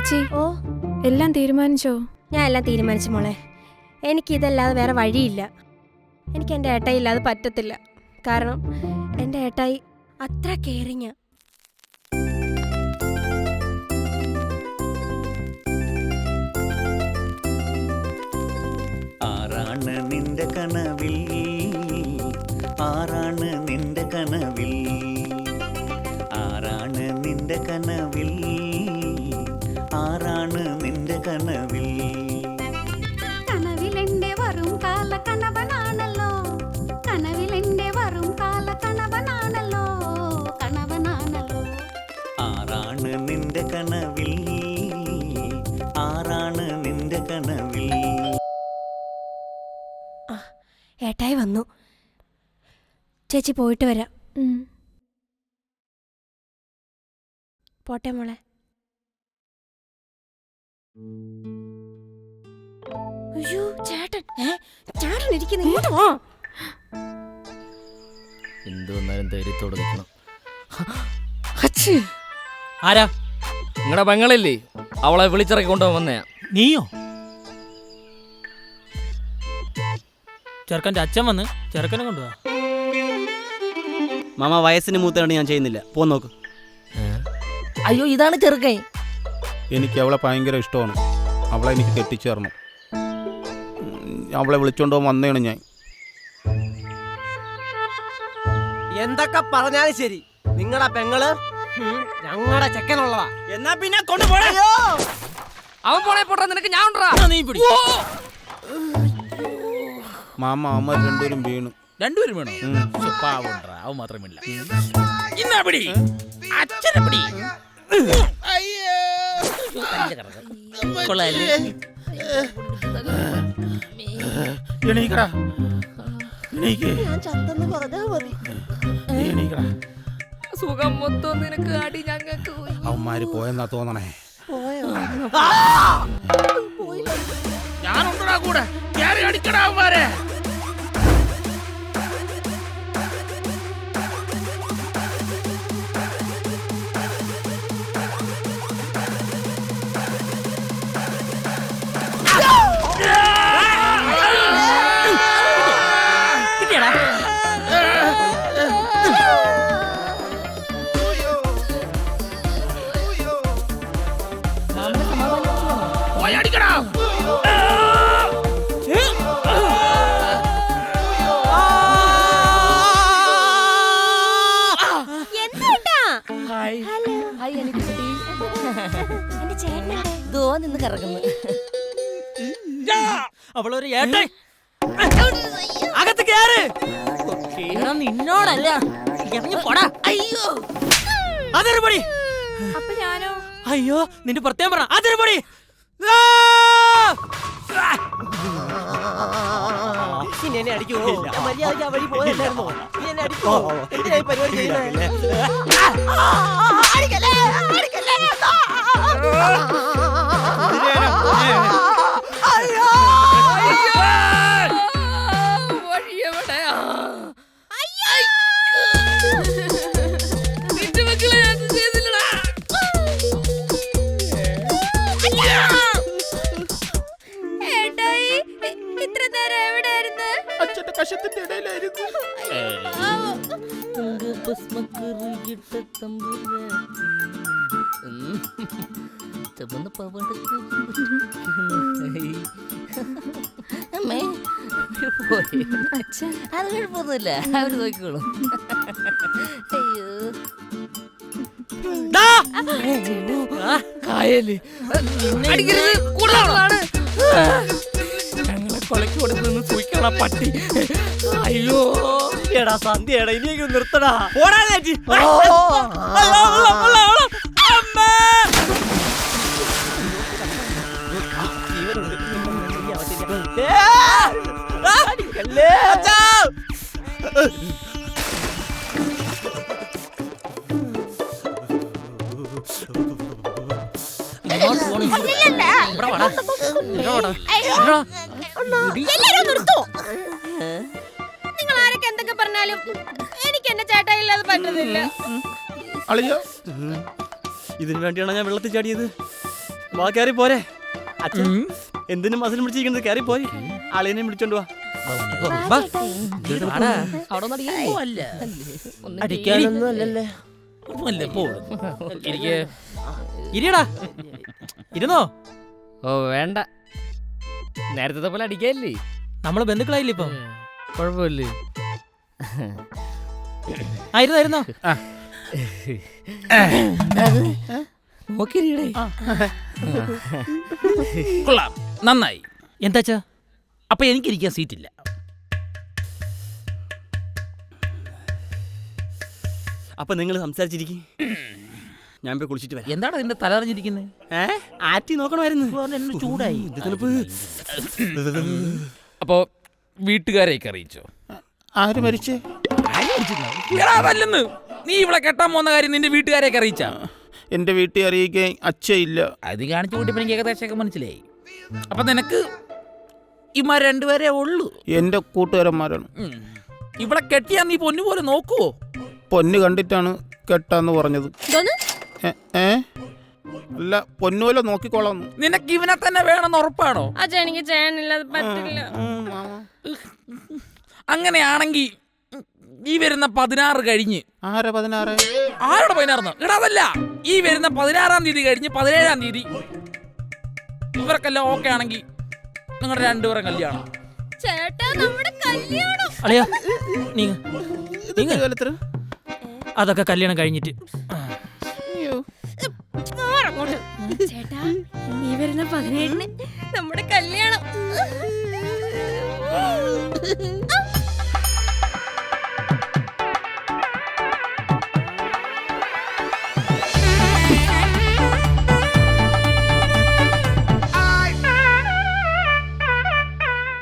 ചേച്ചി എല്ലാം തീരുമാനിച്ചോ? ഞാൻ എല്ലാം തീരുമാനിച്ചു മോളെ. എനിക്കിതല്ലാതെ വേറെ വഴിയില്ല. എനിക്ക് എൻ്റെ ഏട്ടായി ഇല്ലാതെ പറ്റത്തില്ല. കാരണം എൻ്റെ ഏട്ടായി അത്ര കെയറിങ്ങാ. ആരാണ് നിന്റെ കനവിൽ, ആരാണ് നിന്റെ കനവിൽ, ആരാണ് നിന്റെ കനവിൽ, ആരാണ് നിന്റെ കനവിൽ. കനവിലെന്റെ വരും കാല കണവനാണല്ലോ, കനവിലെന്റെ വരും കാല കണവനാണല്ലോ, കണവനാണല്ലോ. ആരാണ് നിന്റെ കനവിൽ, ആരാണ് നിന്റെ കനവിൽ. ഏട്ടായി വന്നു. ചേച്ചി പോയിട്ട് വരാം. പോട്ടെ മോളെ. അയ്യോ ചേട്ടൻ, ചേട്ടൻ ഇരിക്കുന്നു. ഇങ്ങോട്ട് വാ. എന്ത് വന്നാലും ധൈര്യത്തോടെ നിൽക്കണം. ആരാ? നിങ്ങളുടെ പെങ്ങളില്ലേ, അവളെ വിളിച്ചിറക്കി കൊണ്ടുപോകാൻ വന്നയാ. നീയോ? ചെറുക്കൻ്റെ അച്ഛൻ വന്ന് ചെറുക്കനെ കൊണ്ടുപോവാ. മാമ വയസ്സിന് മൂത്തതാണ്, ഞാൻ ചെയ്യുന്നില്ല. പോ നോക്ക്. അയ്യോ ഇതാണ് ചെറുക്കൻ. എനിക്ക് അവളെ ഭയങ്കര ഇഷ്ടമാണ്. അവളെ എനിക്ക് കെട്ടിച്ചു തരണം. അവളെ വിളിച്ചോണ്ടോ വന്നതാണ് ഞാൻ. എന്തൊക്കെ പറഞ്ഞാലും ശരി, നിങ്ങളുടെ പെങ്ങള് ഞങ്ങളുടെ ചെക്കനുള്ളതാ. എന്നാ പിന്നെ കൊണ്ടുപോയോ? അവൻ പോണേ പോട്ടെ, നിനക്ക് ഞാൻ ഉണ്ടോ? നീ പിടി. മാമ അമ്മ രണ്ടുപേരും വീണു. രണ്ടുപേരും വേണോ? പാവുണ്ടാ, അവൻ മാത്രമില്ല. ഇന്നാ പിടി, അച്ഛനെ പിടി. എണീക്കടാ, എണീക്ക്. എണീക്കടാ. സുഖം മൊത്തം നിനക്ക് അടി, ഞങ്ങൾക്ക് അവന്മാര് പോയെന്നാ തോന്നണേ. ഞാനുണ്ടടാ കൂടെ, കേറി അടിക്കടാ അവന്മാരെ. അവളൊരു ഏട്ടൻ. അകത്ത് കേറ്. നിന്നോടല്ല, ഇറങ്ങി പോടാ. അയ്യോ അതൊരു പടി. അപ്പൊ ഞാനോ? അയ്യോ നിന്റെ പ്രത്യേകം പറ. അതൊരു പടി. എന്നെ അടിക്കോ? മര്യാദയ്ക്ക് ആ വഴി പോയല്ലായിരുന്നോ? നീ എന്നെ അടിക്കോ? എന്തിനാ ഈ പരിപാടി ചെയ്യുന്നത്? അച്ഛന്റെ കഷത്തിന്റെ ഇടയിലായിരുന്നു. അത് കുഴപ്പമൊന്നുമില്ല, അവര് നോക്കിക്കോളും. കായല് ഞങ്ങളെ കൊലക്ക് കൊടുത്തു സൂക്ഷിക്കണ പട്ടി. അയ്യോ എടാ സന്ധ്യടാ, ഇനിയെങ്കിലും നിർത്തടാ. ഓടാ ചേച്ചി. നിങ്ങൾ ആരൊക്കെ എന്തൊക്കെ പറഞ്ഞാലും എനിക്ക് എന്റെ ചേട്ടായി ഇല്ലാതെ പറ്റുന്നില്ല. ഇതിനു വേണ്ടിയാണ് ഞാൻ വെള്ളത്തിൽ ചാടിയത്. വാ കയറി പോരെ അച്ഛൻ എന്തിനും മസിലും പിടിച്ചിരിക്കുന്നത് കയറി പോയി ആളിനെ വിളിച്ചോണ്ട് വാ അടിക്കാനൊന്നും അല്ലല്ലേ. ഇരിയടാ ഇരുന്നോ. ഓ വേണ്ട, നേരത്തെ പോലെ അടിക്കാല്ലേ, നമ്മള് ബന്ധുക്കളായില്ലേ ഇപ്പം. കുഴപ്പമില്ലേ. ആയിരുന്നോ നോക്കിയിരിക്കണേ. കൊള്ളാം, നന്നായി. എന്താച്ചാ അപ്പൊ എനിക്കിരിക്കാൻ സീറ്റില്ല. അപ്പൊ നിങ്ങൾ സംസാരിച്ചിരിക്കും, ഞാൻ പോയി കുളിച്ചിട്ട് വരാം. എന്താണ് നിന്റെ തലറിഞ്ഞിരിക്കുന്നത്? ആറ്റി നോക്കണമായിരുന്നു. എന്നെ ചൂടായി. അപ്പോ വീട്ടുകാരെയൊക്കെ അറിയിച്ചോ? ആര് മരിച്ചേ? അതല്ലെന്ന്, നീ ഇവിടെ കെട്ടാൻ പോകുന്ന കാര്യം നിന്റെ വീട്ടുകാരെയൊക്കെ അറിയിച്ചാ? എൻ്റെ വീട്ടിൽ അറിയിക്കാൻ അച്ഛയില്ല. അത് കാണിച്ചു കൂട്ടിയപ്പോ എനിക്ക് ഏകദേശമൊക്കെ മനസ്സിലായി. അപ്പൊ നിനക്ക് ഇമാർ രണ്ടുപേരെ ഉള്ളൂ. എൻ്റെ കൂട്ടുകാരന്മാരാണ്. ഇവിടെ കെട്ടിയാ നീ പൊന്നു പോലെ നോക്കുവോ? പൊന്ന് കണ്ടിട്ടാണ് കെട്ടാന്ന് പറഞ്ഞത്. അല്ല, പൊന്നുപോലെ നോക്കിക്കോളാം. നിനക്ക് ഇവനെ തന്നെ വേണമെന്ന് ഉറപ്പാണോ? അച്ഛാ എനിക്ക് ചെയ്യാനില്ല, അത് പറ്റില്ല. അങ്ങനെയാണെങ്കി ഈ വരുന്ന 16 കഴിഞ്ഞ്. ആരാ 16? ആരുടെ 16? ഇടാതല്ല, ഈ വരുന്ന 16-ാം തീയതി കഴിഞ്ഞ് 17-ാം തീയതി ഇവർക്കെല്ലാം ഓക്കെ ആണെങ്കിൽ നിങ്ങളുടെ രണ്ടുപേരെ കല്യാണം. ചേട്ടാ നമ്മുടെ കല്യാണം. അളിയാ അതൊക്കെ കല്യാണം കഴിഞ്ഞിട്ട്. ചേട്ടാ ഈ വരുന്ന 17-ന് നമ്മുടെ കല്യാണം.